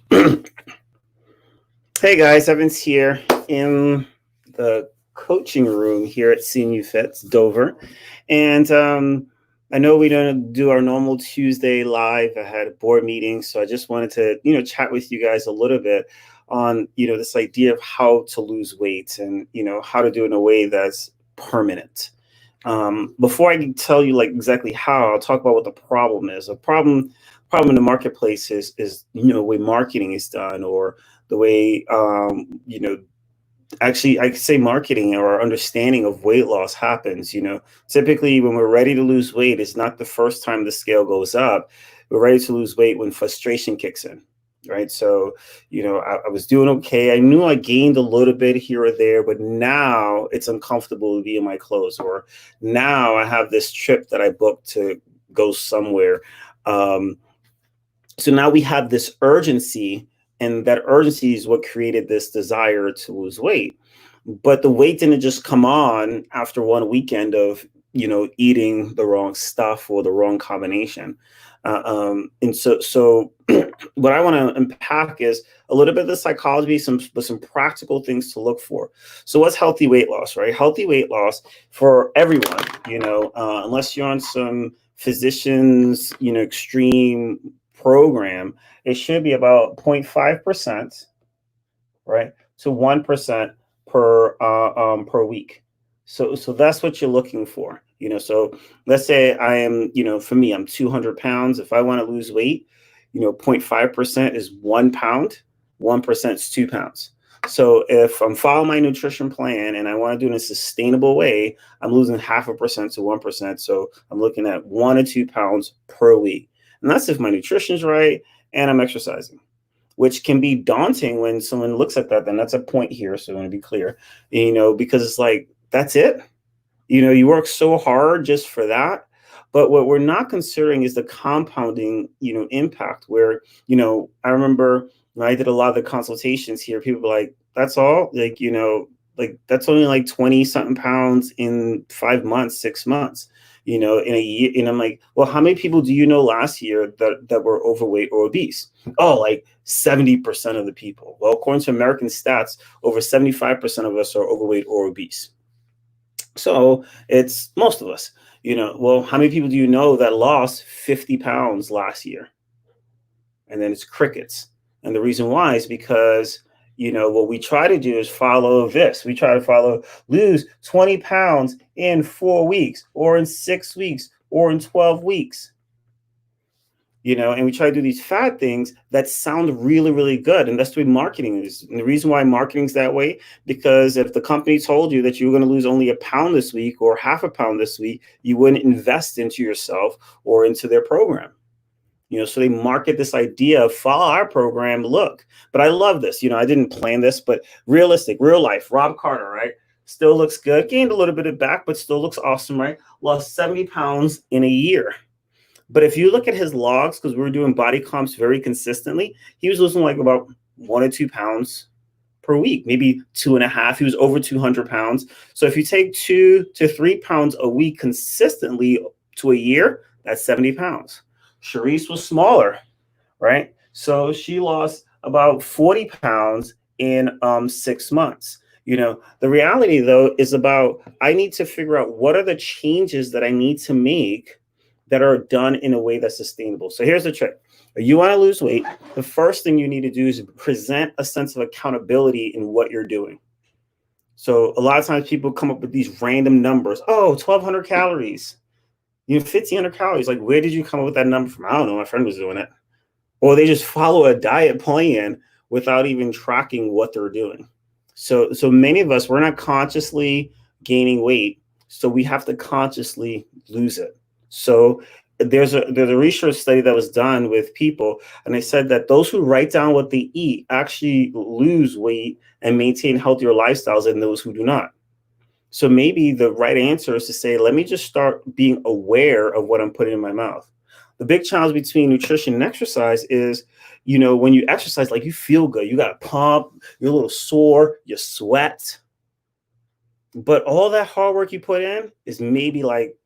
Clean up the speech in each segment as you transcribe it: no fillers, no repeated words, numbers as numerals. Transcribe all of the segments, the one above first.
Hey guys, Evans here in the coaching room here at CNU Fits Dover, and I know we don't do our normal Tuesday live. I had a board meeting, so I just wanted to chat with you guys a little bit on this idea of how to lose weight and how to do it in a way that's permanent. Before I can tell you like exactly how, I'll talk about what the problem is. A problem in the marketplace is the way marketing is done, or the way actually I could say marketing or our understanding of weight loss happens. Typically when we're ready to lose weight, it's not the first time the scale goes up. We're ready to lose weight when frustration kicks in. Right. So, I was doing okay. I knew I gained a little bit here or there, but now it's uncomfortable to be in my clothes. Or now I have this trip that I booked to go somewhere. Um, so now we have this urgency, and that urgency is what created this desire to lose weight. But the weight didn't just come on after one weekend of eating the wrong stuff or the wrong combination. And so what I want to unpack is a little bit of the psychology, some practical things to look for. So what's healthy weight loss, right? Healthy weight loss for everyone, unless you're on some physicians extreme program, it should be about 0.5%, right, to 1% per week. So that's what you're looking for. So let's say I am, for me, I'm 200 pounds. If I want to lose weight, 0.5% is 1 pound, 1% is 2 pounds. So if I'm following my nutrition plan and I want to do it in a sustainable way, I'm losing 0.5% to 1%. So I'm looking at 1 to 2 pounds per week. And that's if my nutrition's right and I'm exercising, which can be daunting when someone looks at that. Then that's a point here. So I want to be clear, because it's like, that's it. You work so hard just for that. But what we're not considering is the compounding, impact where, I remember when I did a lot of the consultations here, people were like, that's all, like that's only like 20 something pounds in 5 months, 6 months, in a year. And I'm like, well, how many people do you know last year that were overweight or obese? Oh, like 70% of the people. Well, according to American stats, over 75% of us are overweight or obese. So it's most of us. Well, how many people do you know that lost 50 pounds last year? And then it's crickets. And the reason why is because, what we try to do is follow this. We try to lose 20 pounds in 4 weeks, or in 6 weeks, or in 12 weeks. And we try to do these fad things that sound really, really good. And that's the way marketing is. And the reason why marketing is that way, because if the company told you that you were going to lose only 1 pound this week or 0.5 pound this week, you wouldn't invest into yourself or into their program. So they market this idea of follow our program, look. But I love this. I didn't plan this, but realistic, real life, Rob Carter, right? Still looks good. Gained a little bit of back, but still looks awesome, right? Lost 70 pounds in a year. But if you look at his logs, because we were doing body comps very consistently, he was losing like about 1 or 2 pounds per week, maybe 2.5. He was over 200 pounds. So if you take 2 to 3 pounds a week consistently to a year, that's 70 pounds. Charisse was smaller, right? So she lost about 40 pounds in 6 months. The reality though is about I need to figure out what are the changes that I need to make that are done in a way that's sustainable. So here's the trick. If you want to lose weight, the first thing you need to do is present a sense of accountability in what you're doing. So a lot of times people come up with these random numbers. Oh, 1,200 calories, 1,500 calories. Like, where did you come up with that number from? I don't know. My friend was doing it. Or they just follow a diet plan without even tracking what they're doing. So many of us, we're not consciously gaining weight. So we have to consciously lose it. So there's a research study that was done with people, and they said that those who write down what they eat actually lose weight and maintain healthier lifestyles than those who do not. So maybe the right answer is to say, let me just start being aware of what I'm putting in my mouth. The big challenge between nutrition and exercise is, when you exercise, like you feel good, you got a pump, you're a little sore, you sweat. But all that hard work you put in is maybe like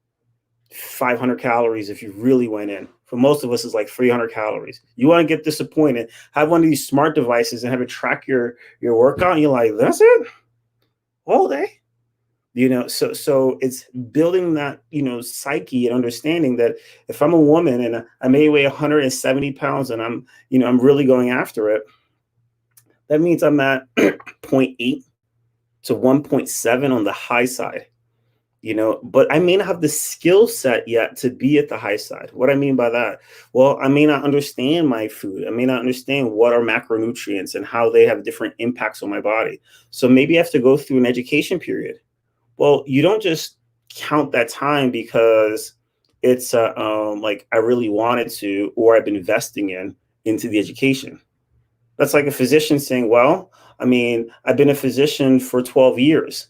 500 calories if you really went in for most of us is like 300 calories. You want to get disappointed, have one of these smart devices and have it track your workout, and you're like, that's it all day. So it's building that, psyche and understanding that if I'm a woman and I may weigh 170 pounds and I'm really going after it, that means I'm at zero point 0.8 to 1.7 on the high side, but I may not have the skill set yet to be at the high side. What I mean by that, well, I may not understand my food. I may not understand what are macronutrients and how they have different impacts on my body. So maybe I have to go through an education period. Well, you don't just count that time because it's like I really wanted to, or I've been investing into the education. That's like a physician saying, well, I mean, I've been a physician for 12 years.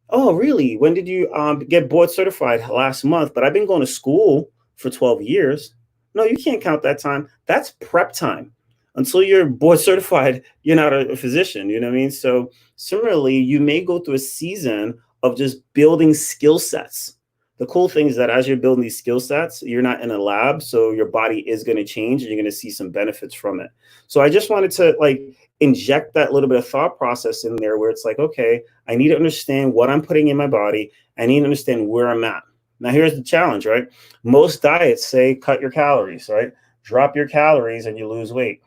Oh, really? When did you get board certified? Last month, but I've been going to school for 12 years. No, you can't count that time. That's prep time. Until you're board certified, you're not a physician. You know what I mean? So similarly, you may go through a season of just building skill sets. The cool thing is that as you're building these skill sets, you're not in a lab, so your body is going to change and you're going to see some benefits from it. So I just wanted to inject that little bit of thought process in there where it's like, okay, I need to understand what I'm putting in my body. I need to understand where I'm at. Now, here's the challenge, right? Most diets say cut your calories, right? Drop your calories and you lose weight.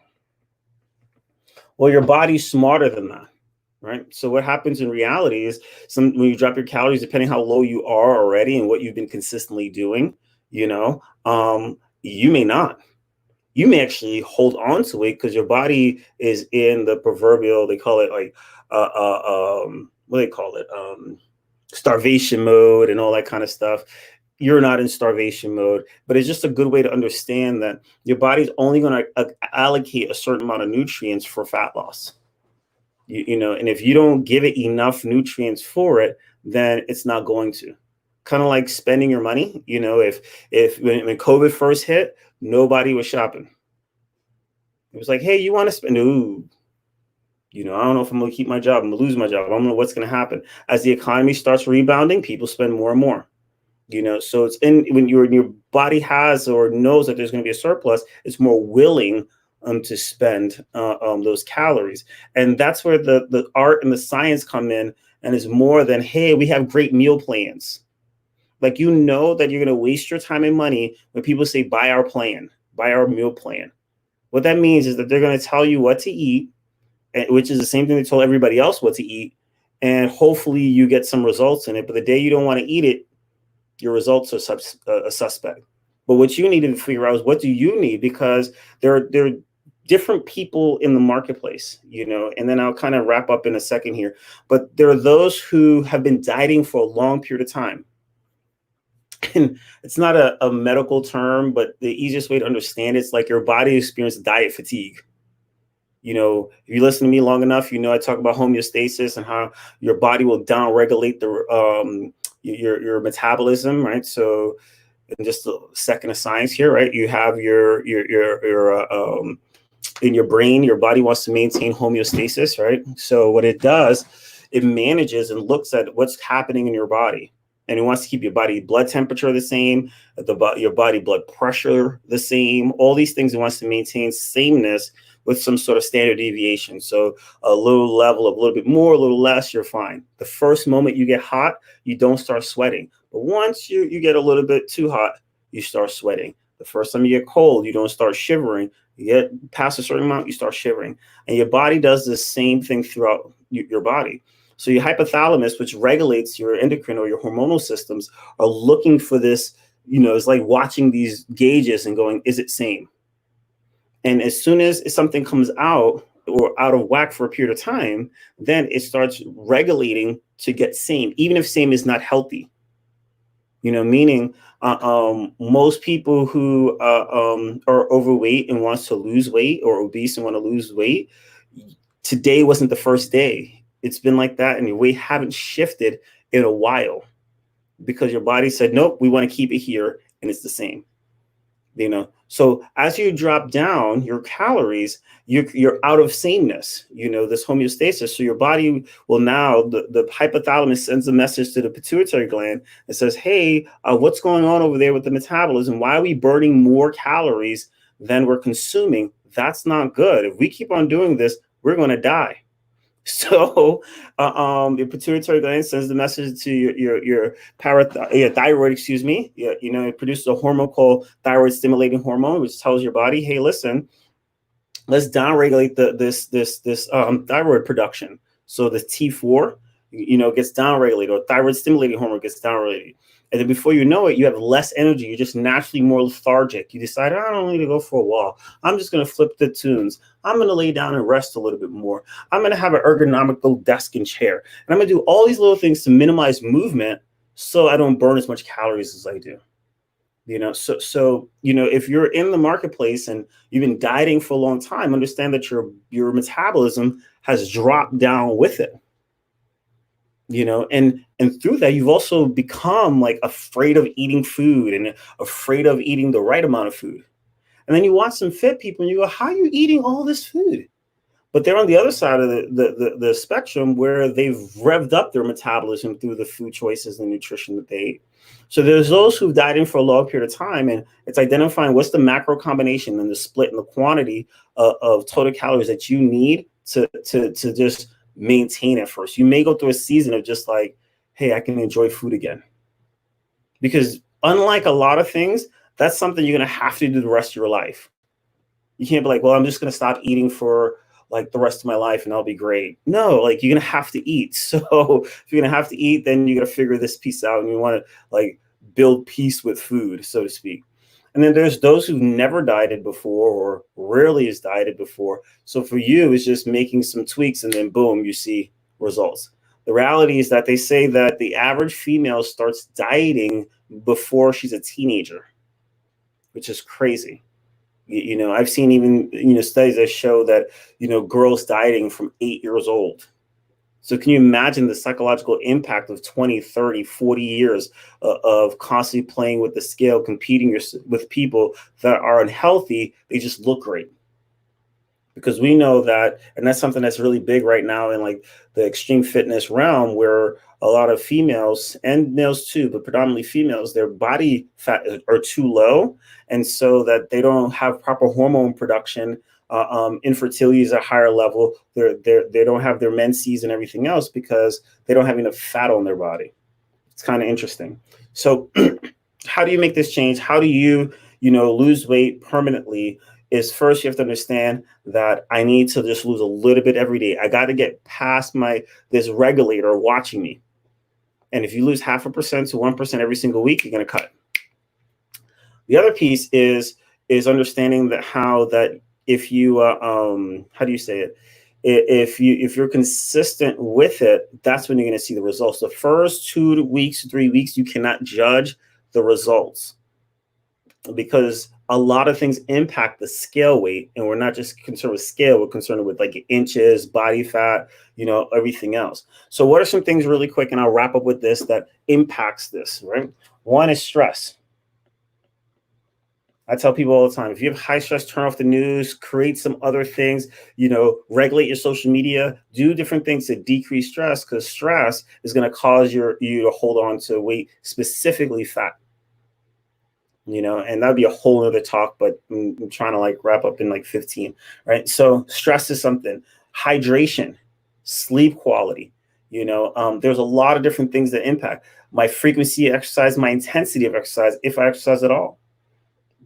Well, your body's smarter than that. Right. So what happens in reality is when you drop your calories, depending how low you are already and what you've been consistently doing, you may not. You may actually hold on to it because your body is in the proverbial, they call it what do they call it? Starvation mode and all that kind of stuff. You're not in starvation mode, but it's just a good way to understand that your body's only going to allocate a certain amount of nutrients for fat loss. And if you don't give it enough nutrients for it, then it's not going to. Kind of like spending your money. If when COVID first hit, nobody was shopping. It was like, hey, you want to spend? Ooh, I don't know if I'm going to keep my job. I'm going to lose my job. I don't know what's going to happen. As the economy starts rebounding, people spend more and more. So it's when your body has or knows that there's going to be a surplus, it's more willing to spend those calories. And that's where the art and the science come in, and it's more than, hey, we have great meal plans. Like, that you're going to waste your time and money when people say, buy our plan, buy our meal plan. What that means is that they're going to tell you what to eat, which is the same thing they told everybody else what to eat. And hopefully you get some results in it. But the day you don't want to eat it, your results are a suspect. But what you need to figure out is, what do you need? Because there are different people in the marketplace, and then I'll kind of wrap up in a second here. But there are those who have been dieting for a long period of time. And it's not a medical term, but the easiest way to understand it's like your body experiences diet fatigue. If you listen to me long enough, I talk about homeostasis and how your body will downregulate your metabolism, right? So in just a second of science here, right? You have your in your brain, your body wants to maintain homeostasis, right? So what it does, it manages and looks at what's happening in your body. And it wants to keep your body blood temperature the same, your body blood pressure the same, all these things. It wants to maintain sameness with some sort of standard deviation. So a little level of a little bit more, a little less, you're fine. The first moment you get hot, you don't start sweating. But once you get a little bit too hot, you start sweating. The first time you get cold, you don't start shivering. You get past a certain amount, you start shivering. And your body does the same thing throughout your body. So your hypothalamus, which regulates your endocrine or your hormonal systems, are looking for this, it's like watching these gauges and going, is it same? And as soon as something comes out or out of whack for a period of time, then it starts regulating to get same, even if same is not healthy. Meaning most people who are overweight and wants to lose weight, or obese and want to lose weight, today wasn't the first day. It's been like that, and your weight haven't shifted in a while because your body said, nope, we want to keep it here, and it's the same. So as you drop down your calories, you're out of sameness, this homeostasis. So your body will now, the hypothalamus sends a message to the pituitary gland that says, hey, what's going on over there with the metabolism? Why are we burning more calories than we're consuming? That's not good. If we keep on doing this, we're going to die. So, your pituitary gland sends the message to your thyroid, excuse me. It produces a hormone called thyroid stimulating hormone, which tells your body, hey, listen, let's downregulate this thyroid production. So the T4, gets downregulated, or thyroid stimulating hormone gets downregulated. And then before you know it, you have less energy. You're just naturally more lethargic. You decide, I don't need to go for a walk. I'm just going to flip the tunes. I'm going to lay down and rest a little bit more. I'm going to have an ergonomical desk and chair. And I'm going to do all these little things to minimize movement so I don't burn as much calories as I do. So if you're in the marketplace and you've been dieting for a long time, understand that your metabolism has dropped down with it. And through that, you've also become like afraid of eating food and afraid of eating the right amount of food. And then you watch some fit people and you go, how are you eating all this food? But they're on the other side of the spectrum where they've revved up their metabolism through the food choices and nutrition that they eat. So there's those who've dieting for a long period of time, and it's identifying what's the macro combination and the split and the quantity of total calories that you need to just maintain it first. You may go through a season of just like, hey, I can enjoy food again. Because unlike a lot of things, that's something you're going to have to do the rest of your life. You can't be like, well, I'm just going to stop eating for like the rest of my life and I'll be great. No, like you're going to have to eat. So if you're going to have to eat, then you got to figure this piece out, and you want to like build peace with food, so to speak. And then there's those who've never dieted before or rarely has dieted before. So for you, it's just making some tweaks and then boom, you see results. The reality is that they say that the average female starts dieting before she's a teenager, which is crazy. I've seen even, studies that show that, girls dieting from 8 years old. So can you imagine the psychological impact of 20, 30, 40 years of constantly playing with the scale, competing with people that are unhealthy? They just look great. Because we know that, and that's something that's really big right now in like the extreme fitness realm, where a lot of females and males too, but predominantly females, their body fat are too low. And so that they don't have proper hormone production. Infertility is at a higher level. They don't have their menses and everything else because they don't have enough fat on their body. It's kind of interesting. So how do you make this change? How do you, lose weight permanently? Is first you have to understand that I need to just lose a little bit every day. I got to get past this regulator watching me. And if you lose 0.5% to 1% every single week, you're going to cut. The other piece is understanding that if you how do you say it? If you're consistent with it, that's when you're going to see the results. The first 2 weeks, 3 weeks, you cannot judge the results because a lot of things impact the scale weight, and we're not just concerned with scale, we're concerned with like inches, body fat, everything else. So what are some things really quick, and I'll wrap up with this, that impacts this, right? One is stress. I tell people all the time, if you have high stress, turn off the news, create some other things, regulate your social media, do different things to decrease stress, because stress is going to cause you to hold on to weight, specifically fat. And that'd be a whole other talk, but I'm trying to like wrap up in like 15, right? So stress is something. Hydration, sleep quality, there's a lot of different things that impact my frequency of exercise, my intensity of exercise, if I exercise at all.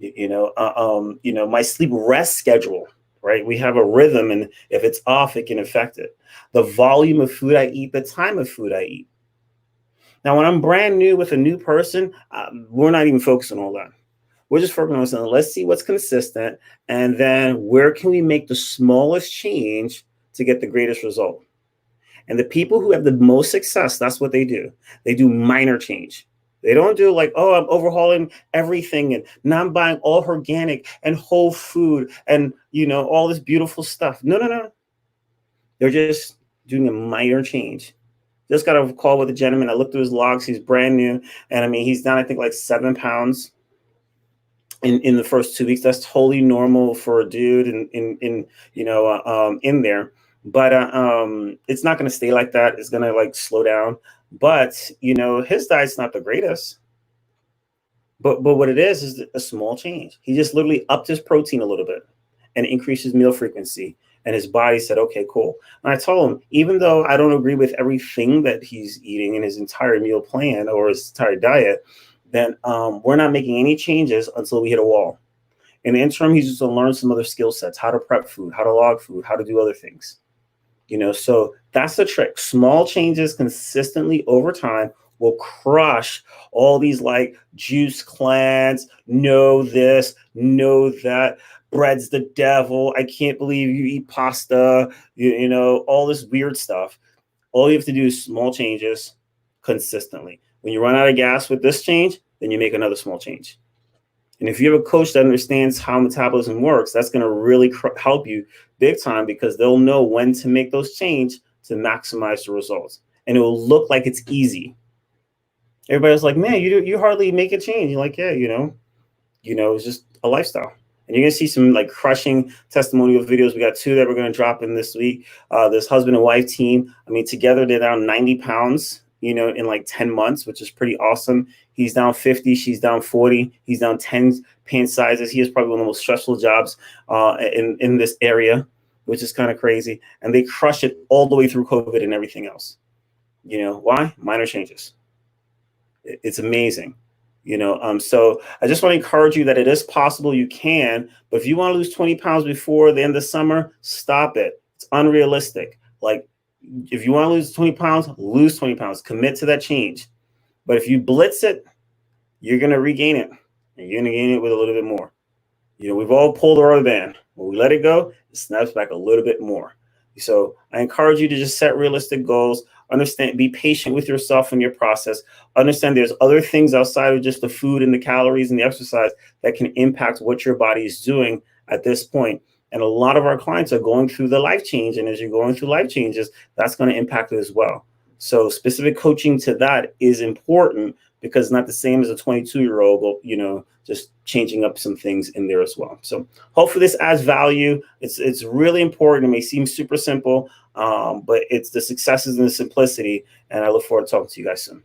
My sleep rest schedule, right? We have a rhythm, and if it's off, it can affect it. The volume of food I eat, the time of food I eat. Now, when I'm brand new with a new person, we're not even focused on all that. We're just focusing on something. Let's see what's consistent, and then where can we make the smallest change to get the greatest result? And the people who have the most success, that's what they do. They do minor change. They don't do like, oh, I'm overhauling everything and now I'm buying all organic and whole food and, all this beautiful stuff. No. They're just doing a minor change. Just got a call with a gentleman. I looked through his logs. He's brand new. And he's down, I think, like 7 pounds. in the first 2 weeks. That's totally normal for a dude in there. But it's not going to stay like that. It's going to like slow down. But his diet's not the greatest. But what it is a small change. He just literally upped his protein a little bit and increased his meal frequency. And his body said, okay, cool. And I told him, even though I don't agree with everything that he's eating in his entire meal plan or his entire diet, then we're not making any changes until we hit a wall. In the interim, he's just to learn some other skill sets, how to prep food, how to log food, how to do other things. So that's the trick. Small changes consistently over time will crush all these like juice cleanse, know this, know that, bread's the devil, I can't believe you eat pasta, all this weird stuff. All you have to do is small changes consistently. When you run out of gas with this change, then you make another small change. And if you have a coach that understands how metabolism works, that's going to really help you big time, because they'll know when to make those changes to maximize the results. And it will look like it's easy. Everybody's like, man, you hardly make a change. You're like, yeah, it's just a lifestyle. And you're going to see some like crushing testimonial videos. We got 2 that we're going to drop in this week. This husband and wife team, together they're down 90 pounds, in like 10 months, which is pretty awesome. He's down 50, she's down 40. He's down 10 pant sizes. He has probably one of the most stressful jobs in this area, which is kind of crazy. And they crush it all the way through COVID and everything else. Why? Minor changes. It's amazing. So I just want to encourage you that it is possible, you can, but if you want to lose 20 pounds before the end of summer, stop it. It's unrealistic. Like, if you want to lose 20 pounds, lose 20 pounds, commit to that change. But if you blitz it, you're going to regain it, and you're going to gain it with a little bit more. We've all pulled the rubber band. When we let it go, it snaps back a little bit more. So I encourage you to just set realistic goals. Understand, be patient with yourself in your process. Understand there's other things outside of just the food and the calories and the exercise that can impact what your body is doing at this point. And a lot of our clients are going through the life change. And as you're going through life changes, that's going to impact it as well. So specific coaching to that is important, because it's not the same as a 22-year-old, just changing up some things in there as well. So hopefully this adds value. It's really important. It may seem super simple, but it's the successes and the simplicity. And I look forward to talking to you guys soon.